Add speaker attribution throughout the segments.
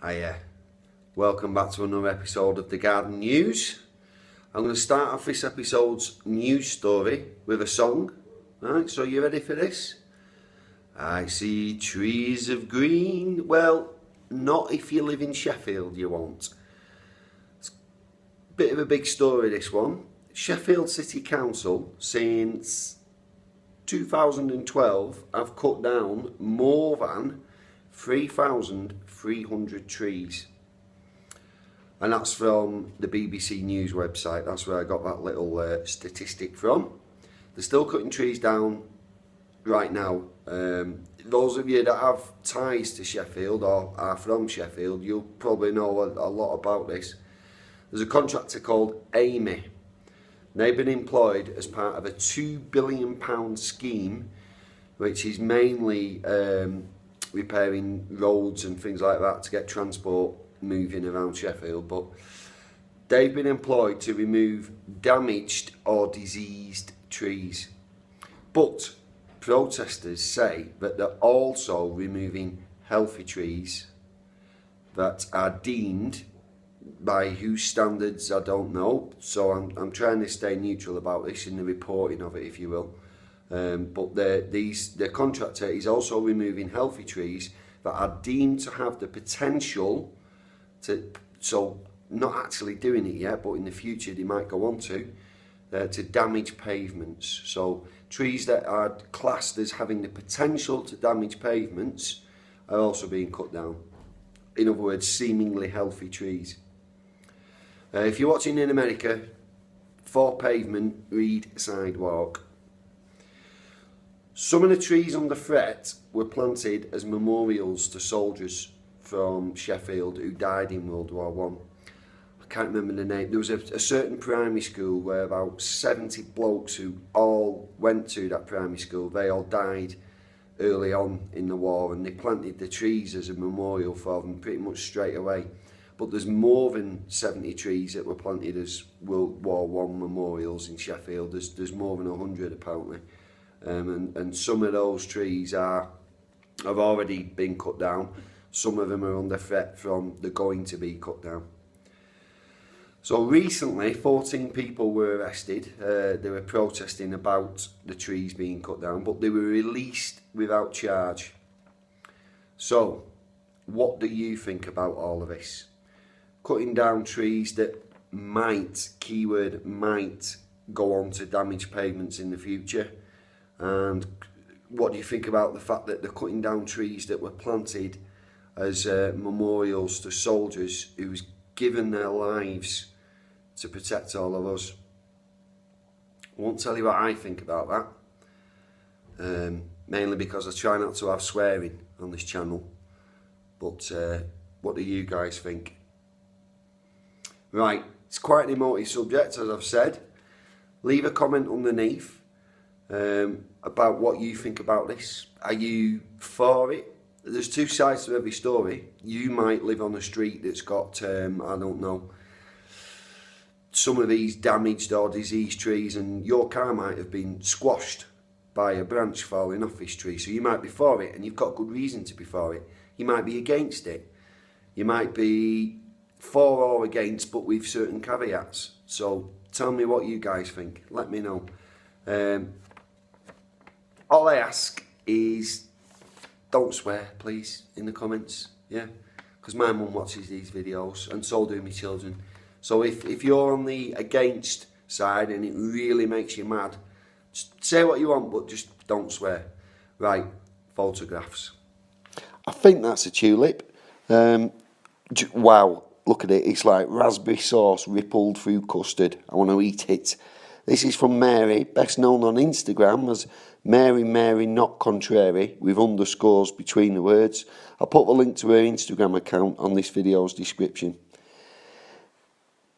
Speaker 1: Hiya, welcome back to another episode of the Garden News. I'm going to start off this episode's news story with a song. Alright, so you ready for this? I see trees of green. Well, not if you live in Sheffield, you won't. It's a bit of a big story, this one. Sheffield City Council, since 2012, have cut down more than 3,300 trees. And that's from the BBC News website. That's where I got that little statistic from. They're still cutting trees down right now. Those of you that have ties to Sheffield or are from Sheffield, you'll probably know a lot about this. There's a contractor called Amy. They've been employed as part of a £2 billion scheme, which is mainly repairing roads and things like that to get transport moving around Sheffield. But they've been employed to remove damaged or diseased trees. But protesters say that they're also removing healthy trees that are deemed, by whose standards I don't know, so I'm trying to stay neutral about this in the reporting of it, if you will. But the contractor is also removing healthy trees that are deemed to have the potential to, so not actually doing it yet, but in the future they might go on to damage pavements. So trees that are classed as having the potential to damage pavements are also being cut down. In other words, seemingly healthy trees. If you're watching in America, for pavement, read sidewalk. Some of the trees on the threat were planted as memorials to soldiers from Sheffield who died in World War One. I can't remember the name. There was a certain primary school where about 70 blokes who all went to that primary school, they all died early on in the war, and they planted the trees as a memorial for them pretty much straight away. But there's more than 70 trees that were planted as World War One memorials in Sheffield. There's more than 100 apparently. And some of those trees have already been cut down. Some of them are under threat from the going to be cut down. So recently, 14 people were arrested. They were protesting about the trees being cut down, but they were released without charge. So, what do you think about all of this? Cutting down trees that might, keyword might, go on to damage pavements in the future. And what do you think about the fact that they're cutting down trees that were planted as memorials to soldiers who's given their lives to protect all of us? I won't tell you what I think about that, mainly because I try not to have swearing on this channel. But what do you guys think? Right, it's quite an emotive subject, as I've said. Leave a comment underneath about what you think about this. Are you for it? There's two sides to every story. You might live on a street that's got, I don't know, some of these damaged or diseased trees, and your car might have been squashed by a branch falling off this tree. So you might be for it, and you've got good reason to be for it. You might be against it. You might be for or against, but with certain caveats. So tell me what you guys think. Let me know. All I ask is don't swear, please, in the comments. Yeah, because my mum watches these videos, and so do my children. So if you're on the against side and it really makes you mad, just say what you want, but just don't swear. Right, photographs. I think that's a tulip. Wow, look at it. It's like raspberry sauce rippled through custard. I want to eat it. This is from Mary, best known on Instagram as Mary Not Contrary, with underscores between the words. I'll put the link to her Instagram account on this video's description.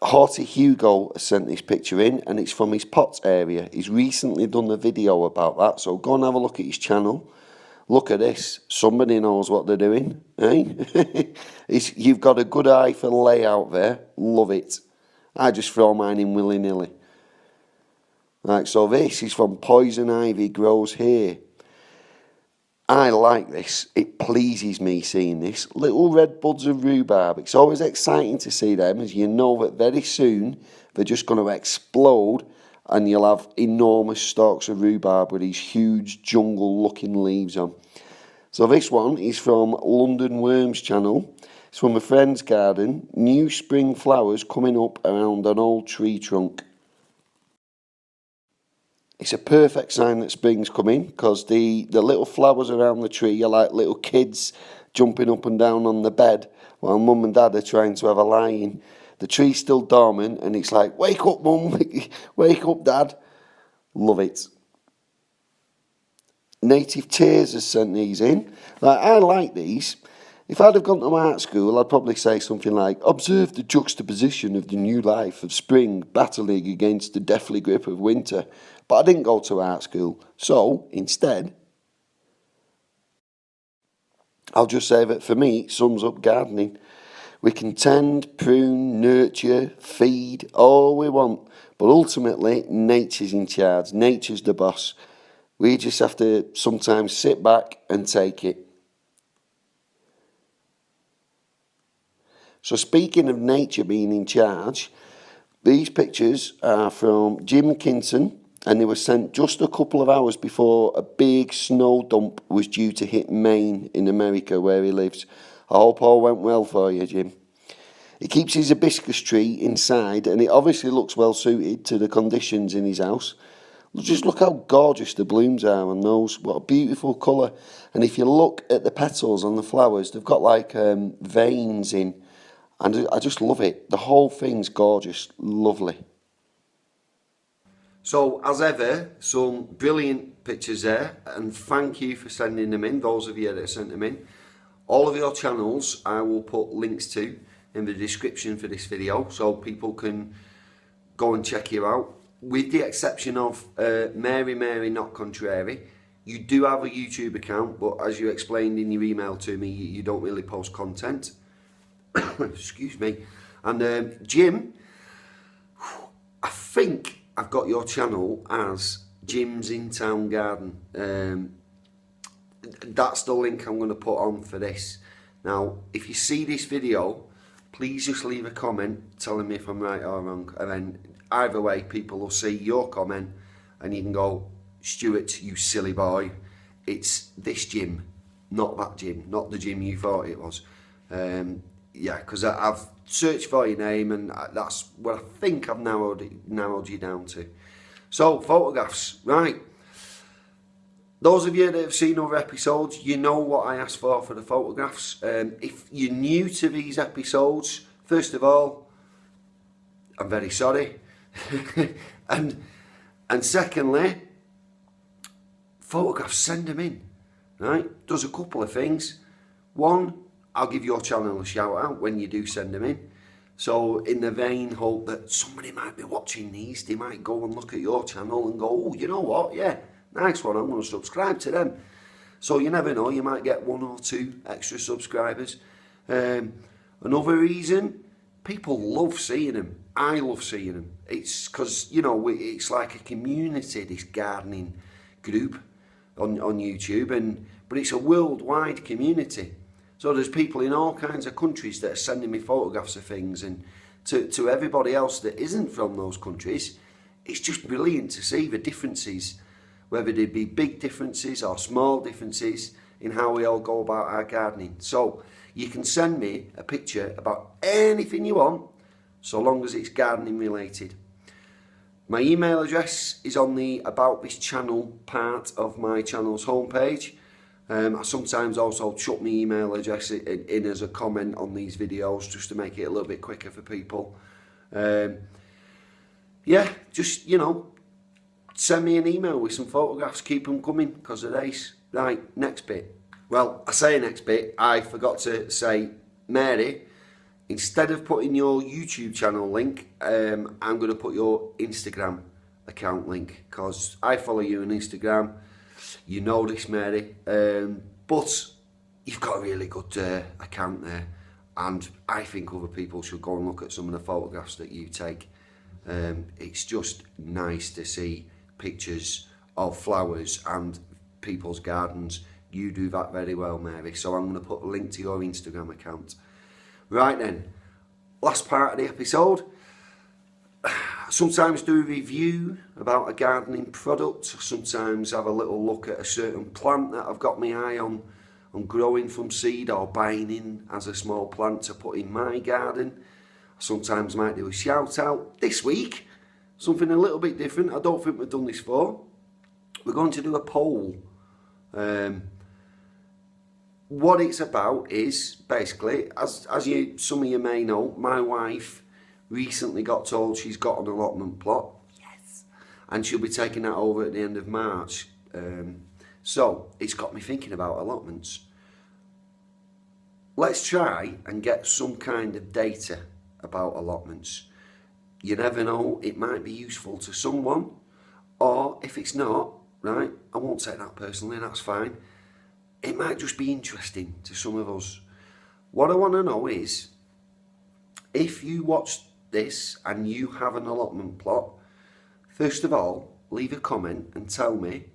Speaker 1: Horty Hugo has sent this picture in, and it's from his pots area. He's recently done a video about that, so go and have a look at his channel. Look at this. Somebody knows what they're doing, eh? You've got a good eye for layout there. Love it. I just throw mine in willy-nilly. Right, so this is from Poison Ivy Grows Here. I like this. It pleases me seeing this. Little red buds of rhubarb. It's always exciting to see them, as you know that very soon they're just going to explode and you'll have enormous stalks of rhubarb with these huge jungle-looking leaves on. So this one is from London Worms channel. It's from a friend's garden. New spring flowers coming up around an old tree trunk. It's a perfect sign that spring's coming, because the little flowers around the tree are like little kids jumping up and down on the bed while mum and dad are trying to have a lie-in. The tree's still dormant and it's like, wake up mum, wake up dad. Love it. Native Tears has sent these in. I like these. If I'd have gone to art school, I'd probably say something like, observe the juxtaposition of the new life of spring battling against the deathly grip of winter. But I didn't go to art school, so instead, I'll just say that for me, it sums up gardening. We can tend, prune, nurture, feed, all we want, but ultimately, nature's in charge, nature's the boss. We just have to sometimes sit back and take it. So speaking of nature being in charge, these pictures are from Jim Kinson, and they were sent just a couple of hours before a big snow dump was due to hit Maine in America, where he lives. I hope all went well for you, Jim. He keeps his hibiscus tree inside, and it obviously looks well suited to the conditions in his house. Just look how gorgeous the blooms are on those. What a beautiful colour. And if you look at the petals on the flowers, they've got like veins in. And I just love it. The whole thing's gorgeous. Lovely. So, as ever, some brilliant pictures there. And thank you for sending them in, those of you that sent them in. All of your channels I will put links to in the description for this video, so people can go and check you out. With the exception of Mary Not Contrary, you do have a YouTube account, but as you explained in your email to me, you don't really post content. Excuse me. And Jim, I think I've got your channel as Jim's In Town Garden. That's the link I'm going to put on for this. Now, if you see this video, please just leave a comment telling me if I'm right or wrong, and then either way, people will see your comment and you can go, Stuart, you silly boy, it's this Jim, not that Jim, not the Jim you thought it was. Yeah, because I've searched for your name and that's what I think I've narrowed you down to. So, photographs, right. Those of you that have seen other episodes, you know what I asked for the photographs. If you're new to these episodes, first of all, I'm very sorry. and secondly, photographs, send them in, right? Does a couple of things. One, I'll give your channel a shout out when you do send them in. So in the vain hope that somebody might be watching these, they might go and look at your channel and go, oh, you know what, yeah, nice one, I'm going to subscribe to them. So you never know, you might get 1 or 2 extra subscribers. Another reason, people love seeing them. I love seeing them. It's because, you know, it's like a community, this gardening group on YouTube, but it's a worldwide community. So there's people in all kinds of countries that are sending me photographs of things, and to everybody else that isn't from those countries, it's just brilliant to see the differences, whether they be big differences or small differences in how we all go about our gardening. So you can send me a picture about anything you want, so long as it's gardening related. My email address is on the About This Channel part of my channel's homepage. I sometimes also chuck my email address in as a comment on these videos just to make it a little bit quicker for people. Yeah, just, you know, send me an email with some photographs, keep them coming because of this. Right, next bit. Well, I say next bit, I forgot to say, Mary, instead of putting your YouTube channel link, I'm going to put your Instagram account link, because I follow you on Instagram. You know this, Mary, but you've got a really good account there, and I think other people should go and look at some of the photographs that you take. It's just nice to see pictures of flowers and people's gardens You do that very well, Mary. So I'm going to put a link to your Instagram account. Right then, last part of the episode. Sometimes do a review about a gardening product. Sometimes have a little look at a certain plant that I've got my eye on growing from seed or buying in as a small plant to put in my garden. Sometimes might do a shout out. This week, something a little bit different. I don't think we've done this before. We're going to do a poll. What it's about is basically, as some of you may know, my wife recently got told she's got an allotment plot. Yes. And she'll be taking that over at the end of March. So it's got me thinking about allotments. Let's try and get some kind of data about allotments. You never know, it might be useful to someone, or if it's not, right, I won't take that personally, that's fine. It might just be interesting to some of us. What I want to know is, if you watch this and you have an allotment plot, first of all, leave a comment and tell me,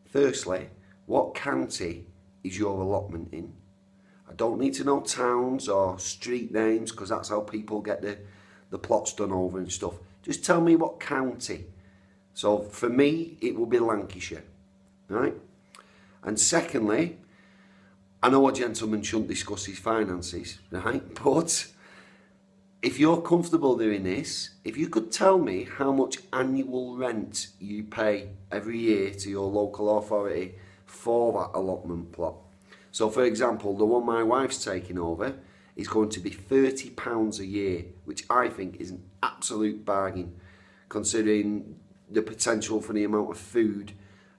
Speaker 1: firstly, what county is your allotment in? I don't need to know towns or street names, because that's how people get the plots done over and stuff. Just tell me what county. So for me, it will be Lancashire, right? And secondly, I know a gentleman shouldn't discuss his finances, right? But if you're comfortable doing this, if you could tell me how much annual rent you pay every year to your local authority for that allotment plot. So for example, the one my wife's taking over is going to be £30 a year, which I think is an absolute bargain, considering the potential for the amount of food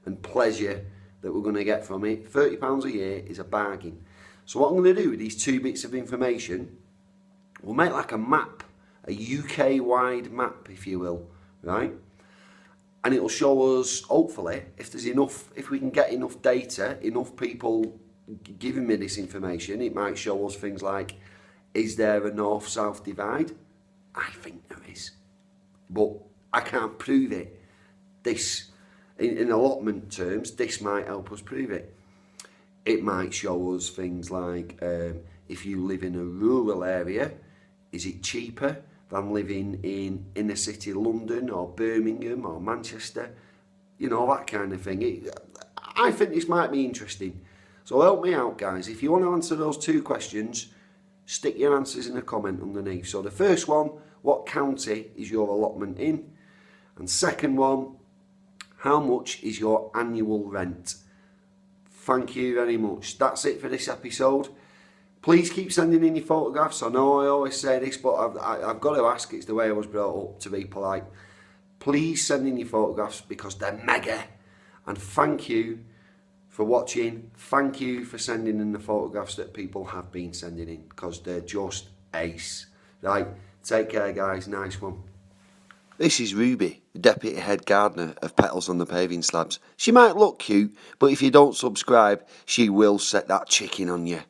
Speaker 1: and pleasure that we're going to get from it. £30 a year is a bargain. So what I'm going to do with these two bits of information, we'll make like a map, a UK-wide map, if you will, right? And it'll show us, hopefully, if there's enough, if we can get enough data, enough people giving me this information, it might show us things like, is there a north-south divide? I think there is, but I can't prove it. This, in allotment terms, this might help us prove it. It might show us things like, if you live in a rural area, is it cheaper than living in inner city London or Birmingham or Manchester? You know, that kind of thing. I think this might be interesting. So help me out, guys. If you want to answer those two questions, stick your answers in a comment underneath. So the first one, what county is your allotment in? And second one, how much is your annual rent? Thank you very much. That's it for this episode. Please keep sending in your photographs. I know I always say this, but I've got to ask. It's the way I was brought up, to be polite. Please send in your photographs because they're mega. And thank you for watching. Thank you for sending in the photographs that people have been sending in, because they're just ace. Right, take care, guys. Nice one. This is Ruby, the deputy head gardener of Petals on the Paving Slabs. She might look cute, but if you don't subscribe, she will set that chicken on you.